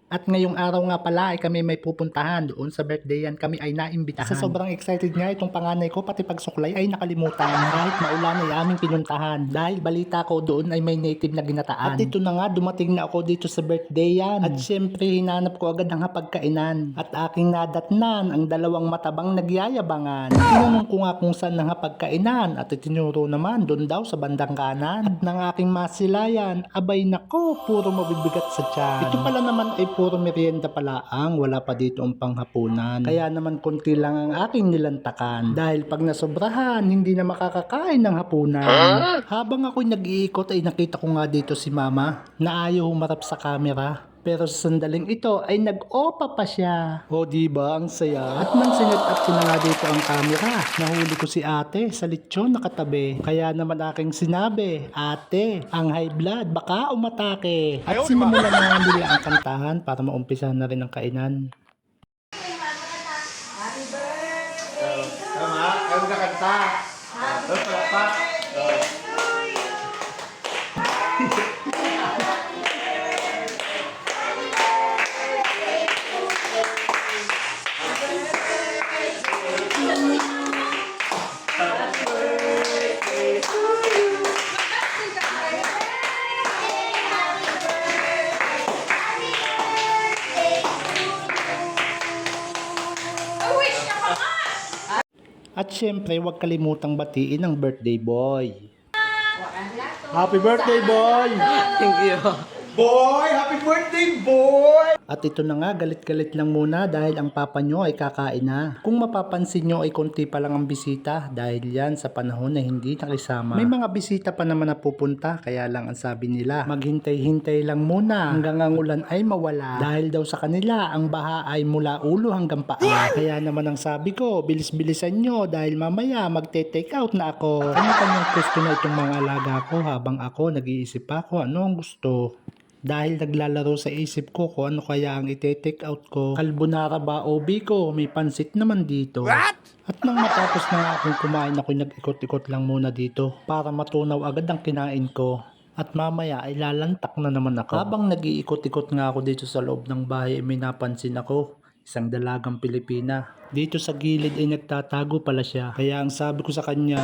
At ngayong araw nga pala ay kami may pupuntahan doon sa birthday yan. Kami ay naimbitahan. Sa sobrang excited nga itong panganay ko, pati pagsuklay ay nakalimutan. Kahit maulan ay aming pinuntahan. Dahil balita ko doon ay may native na ginataan. At ito na nga, dumating na ako dito sa birthday yan. At syempre hinanap ko agad ang hapagkainan. At aking nadatnan ang dalawang matabang nagyayabangan. Tinanong ko nga kung saan ang hapagkainan. At itinuro naman doon daw sa bandang kanan. At ng aking masilayan, abay nako, puro mabibigat sa tiyan. Ito pala naman ay puro merienda pala ang wala pa dito ang panghapunan. Kaya naman konti lang ang aking nilantakan. Dahil pag nasobrahan, hindi na makakakain ng hapunan. Habang ako'y nag-iikot ay nakita ko nga dito si mama na ayaw humarap sa camera. Pero sa sandaling ito ay nag-opa pa siya. O diba ang saya? At nang sinet up ko na nga dito ang camera, nahuli ko si ate sa lechon nakatabi. Kaya naman aking sinabi, ate, ang high blood baka umatake. At sinimulan na nga nila ang kantahan para maumpisahan na rin ang kainan. Happy birthday! Tama, ayaw na kanta. At syempre, huwag kalimutang batiin ang birthday boy. Happy birthday, boy! Thank you. Boy! Happy birthday, boy! At ito na nga, galit-galit lang muna dahil ang papa nyo ay kakain na. Kung mapapansin nyo ay konti pa lang ang bisita dahil yan sa panahon na hindi nakisama. May mga bisita pa naman na pupunta kaya lang ang sabi nila, maghintay-hintay lang muna hanggang ang ulan ay mawala. Dahil daw sa kanila, ang baha ay mula ulo hanggang paa. Kaya naman ang sabi ko, bilis-bilisan nyo dahil mamaya magte-take out na ako. Kanya-kanyang gusto na itong mga alaga ko habang ako nag-iisip pa kung ano ang gusto. Dahil naglalaro sa isip ko kung ano kaya ang ite-take out ko. Carbonara ba o biko? May pansit naman dito. What? At nang matapos na nga akong kumain, ako'y nag-ikot-ikot lang muna dito para matunaw agad ang kinain ko. At mamaya ay lalantak na naman ako. Habang nag-iikot-ikot nga ako dito sa loob ng bahay, may napansin ako. Isang dalagang Pilipina. Dito sa gilid ay nagtatago pala siya. Kaya ang sabi ko sa kanya,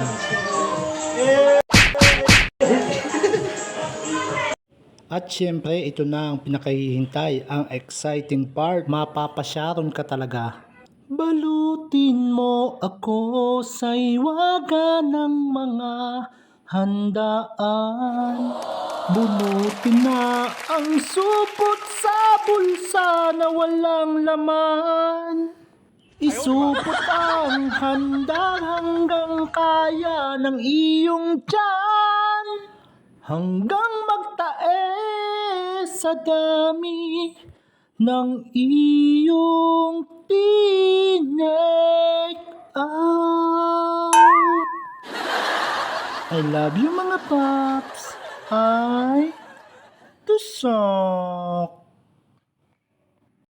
at syempre, ito na ang pinakahihintay, ang exciting part. Mapapasyaron ka talaga. Balutin mo ako sa iwaga ng mga handaan. Bunutin na ang supot sa bulsa na walang laman. Isupot ang handa hanggang kaya ng iyong tiyan. Hanggang magtae sa dami ng iyong tinek out. I love you mga paps. Ay, tusok.